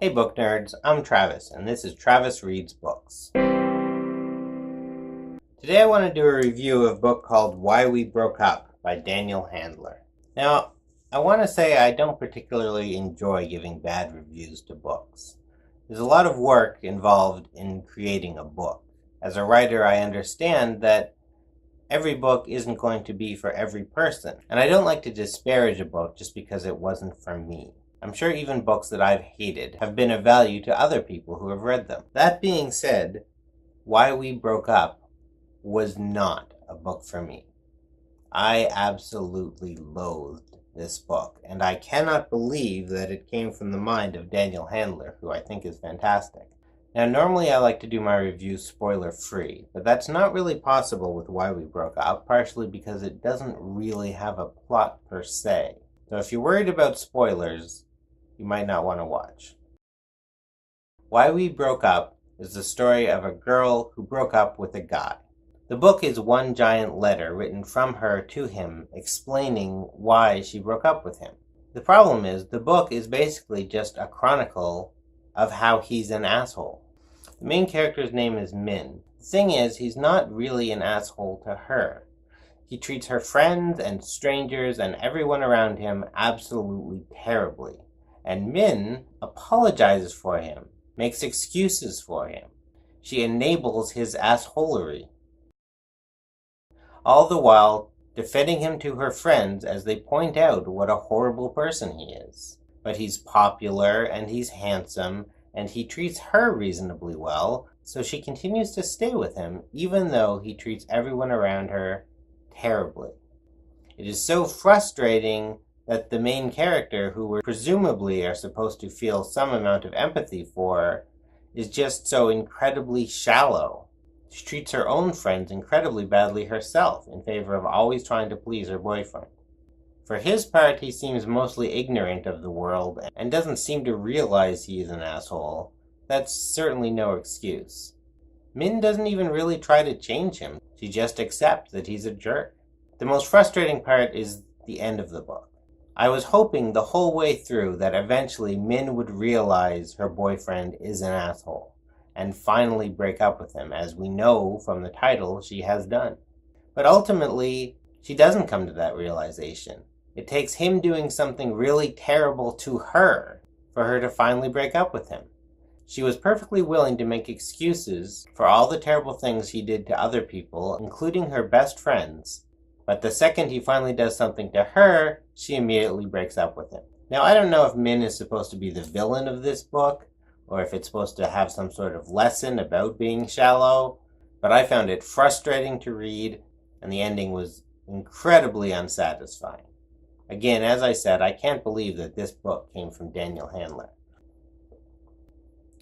Hey book nerds, I'm Travis, and this is Travis Reads Books. Today I want to do a review of a book called Why We Broke Up by Daniel Handler. Now, I want to say I don't particularly enjoy giving bad reviews to books. There's a lot of work involved in creating a book. As a writer, I understand that every book isn't going to be for every person, and I don't like to disparage a book just because it wasn't for me. I'm sure even books that I've hated have been of value to other people who have read them. That being said, Why We Broke Up was not a book for me. I absolutely loathed this book, and I cannot believe that it came from the mind of Daniel Handler, who I think is fantastic. Now, normally I like to do my reviews spoiler-free, but that's not really possible with Why We Broke Up, partially because it doesn't really have a plot per se. So if you're worried about spoilers, you might not want to watch. Why We Broke Up is the story of a girl who broke up with a guy. The book is one giant letter written from her to him explaining why she broke up with him. The problem is, the book is basically just a chronicle of how he's an asshole. The main character's name is Min. The thing is, he's not really an asshole to her. He treats her friends and strangers and everyone around him absolutely terribly. And Min apologizes for him, makes excuses for him. She enables his assholery. All the while defending him to her friends as they point out what a horrible person he is. But he's popular and he's handsome and he treats her reasonably well, so she continues to stay with him even though he treats everyone around her terribly. It is so frustrating that the main character, who we presumably are supposed to feel some amount of empathy for, is just so incredibly shallow. She treats her own friends incredibly badly herself, in favor of always trying to please her boyfriend. For his part, he seems mostly ignorant of the world, and doesn't seem to realize he is an asshole. That's certainly no excuse. Min doesn't even really try to change him. She just accepts that he's a jerk. The most frustrating part is the end of the book. I was hoping the whole way through that eventually Min would realize her boyfriend is an asshole, and finally break up with him, as we know from the title she has done. But ultimately, she doesn't come to that realization. It takes him doing something really terrible to her for her to finally break up with him. She was perfectly willing to make excuses for all the terrible things he did to other people, including her best friends. But the second he finally does something to her, she immediately breaks up with him. Now, I don't know if Min is supposed to be the villain of this book, or if it's supposed to have some sort of lesson about being shallow, but I found it frustrating to read, and the ending was incredibly unsatisfying. Again, as I said, I can't believe that this book came from Daniel Handler.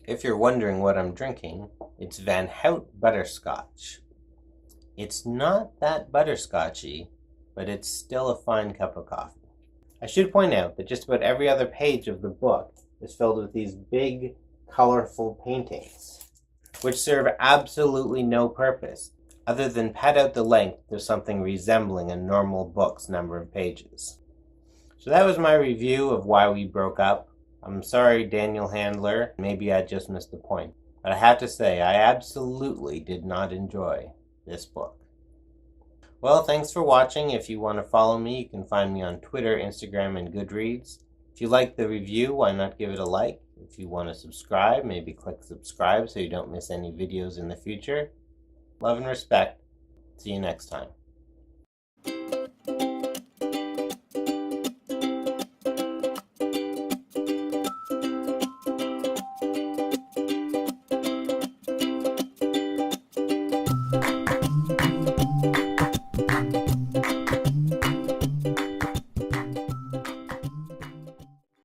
If you're wondering what I'm drinking, it's Van Hout Butterscotch. It's not that butterscotchy, but it's still a fine cup of coffee. I should point out that just about every other page of the book is filled with these big, colorful paintings, which serve absolutely no purpose, other than pad out the length of something resembling a normal book's number of pages. So that was my review of Why We Broke Up. I'm sorry, Daniel Handler, maybe I just missed the point. But I have to say, I absolutely did not enjoy this book. Well, thanks for watching. If you want to follow me, you can find me on Twitter, Instagram, and Goodreads. If you like the review, why not give it a like? If you want to subscribe, maybe click subscribe so you don't miss any videos in the future. Love and respect. See you next time.